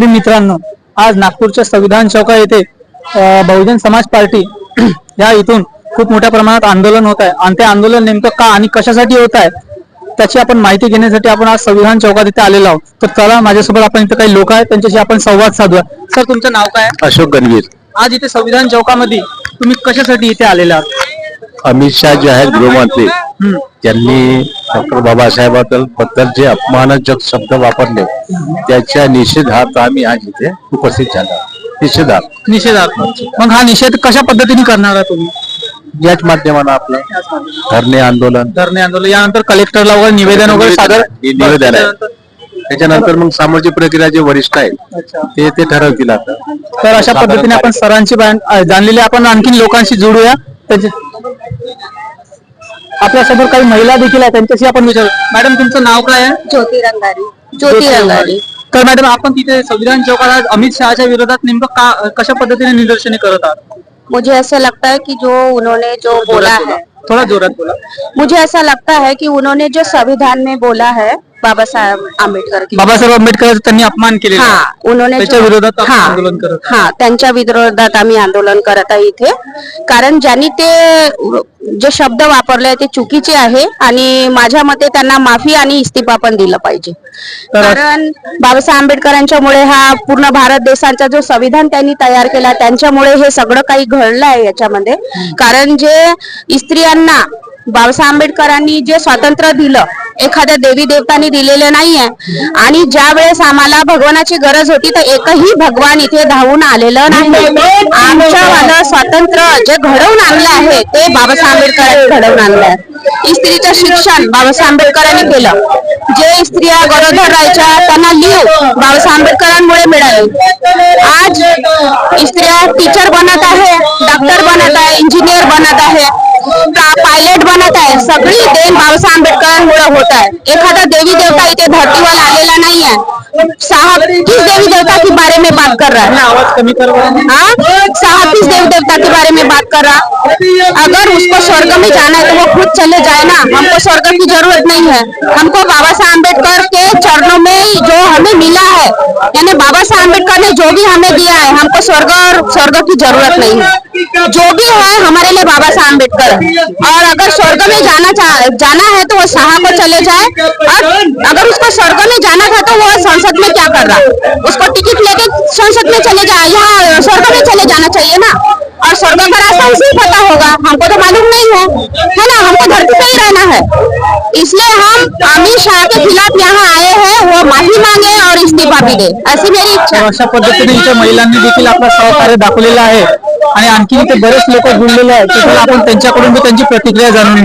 मित्रांनो, आज नागपूरच्या संविधान चौका येथे बहुजन समाज पार्टी या इथून खूप मोठ्या प्रमाणात आंदोलन होत आहे आणि ते आंदोलन नेमकं का आणि कशासाठी होत आहे त्याची आपण माहिती घेण्यासाठी आपण आज संविधान चौकात इथे आलेलो आहोत. तर चला माझ्यासोबत आपण इथे काही लोक आहेत त्यांच्याशी आपण संवाद साधूया. सर, तुमचं नाव काय? अशोक गणवीर. आज इथे संविधान चौकामध्ये तुम्ही कशासाठी इथे आलेले आहात? अमित शाह जे आहेत गृहमंत्री, त्यांनी डॉक्टर बाबासाहेबांबद्दल जे अपमानजनक शब्द वापरले त्याच्या निषेधार्थ आम्ही आज इथे उपस्थित झालो. निषेधार्थ. मग हा निषेध कशा पद्धतीने करणार आहे तुम्ही? याच माध्यमानं आपलं धरणे आंदोलन यानंतर कलेक्टरला वगैरे निवेदन वगैरे सादर निवेदन आहे. त्याच्यानंतर मग सामाजिक प्रक्रिया जे वरिष्ठ आहेत ते ठरवतील आता. तर अशा पद्धतीने आपण सरांची जाणलेली आपण आणखी लोकांशी जोडूया. आपल्या समोर काही महिला देखील आहेत त्यांच्याशी आपण विचारू. मॅडम, तुमचं नाव काय आहे? ज्योती रंगारी. तर मॅडम, आपण तिथे संविधान चौकात अमित शहाच्या विरोधात नेमकं कशा पद्धतीने निदर्शने करत आहात? मुझे ऐसा लगता है कि उन्होंने जो बोला है, थोड़ा जोरात बोला. मुझे ऐसा लगता है कि उन्होंने जो संविधान में बोला है बाबासाहेब आंबेडकर त्यांनी अपमान केलेला आहे. उन्होंने त्याच्या विरोधात आपण आंदोलन करत आहोत. त्यांच्या विरोधात आम्ही आंदोलन करत आहे इथे. कारण ज्यांनी ते जे शब्द वापरले ते चुकीचे आहे आणि माझ्या मते त्यांना माफी आणि इस्तीफा पण दिला पाहिजे. कारण बाबासाहेब आंबेडकरांच्यामुळे हा पूर्ण भारत देशाचा जो संविधान त्यांनी तयार केला त्यांच्यामुळे हे सगळं काही घडलं आहे याच्यामध्ये. कारण जे स्त्रियांना बाबासाहेब आंबेडकरांनी जे स्वातंत्र्य दिलं एखाद्या देवी देवतांनी दिलेलं नाहीये. आणि ज्या वेळेस आम्हाला भगवानाची गरज होती तर एकही भगवान इथे धावून आलेलं नाही. आमच्यावालं स्वातंत्र्य जे घडवून आणलं आहे ते बाबासाहेब आंबेडकरांनी घडवून आणलं आहे. स्त्रीचं शिक्षण बाबासाहेब आंबेडकरांनी केलं. जे स्त्रिया गरोदर राहायच्या त्यांना लीव बाबासाहेब आंबेडकरांमुळे मिळाली. आज स्त्रिया टीचर बनत आहे, डॉक्टर बनत आहे, इंजिनियर बनत आहे, पायलट बनत आहे. सगळी देण बाबासाहेब आंबेडकरांमुळे होत आहे. एखादा देवी देवता इथे धरतीवर आलेला नहीं है. किस देवी देवता के बारे में बात कर रहा है? आवाज कमी कर. 36 देवी देवता के बारे में बात कर रहा. अगर उसको स्वर्ग में जाना है तो वो खुद चले जाए ना. हमको स्वर्ग की जरूरत नहीं है. हमको बाबा साहब आम्बेडकर के चरणों में जो हमें मिला है, यानी बाबा साहब आम्बेडकर ने जो भी हमें दिया है, हमको स्वर्ग की जरूरत नहीं है. जो भी है हमारे लिए बाबा साहब आम्बेडकर है. और अगर स्वर्ग में जाना है तो वो शाह को चले जाए. और अगर उसको स्वर्ग में जाना था तो वो संसद में क्या कर रहा? उसको टिकट लेके संसद में चले जाए, यहाँ स्वर्ग में चले जाना चाहिए ना. और स्वर्ग का रास्ता उसे पता होगा, हमको तो मालूम नहीं है ना. हमको धरती पे ही रहना है. इसलिए हम अमित शाह के खिलाफ यहाँ आए हैं. वो माफी मांगे और इस्तीफा भी दे, ऐसी मेरी इच्छा. अशा पद्धतीने इथे महिलांनी देखील आपलं सहकार्य दाखवलेलं आहे आणि आणखी इथे बरेच लोक जुळलेले आहेत. आपण त्यांच्याकडून त्यांची प्रतिक्रिया जाणून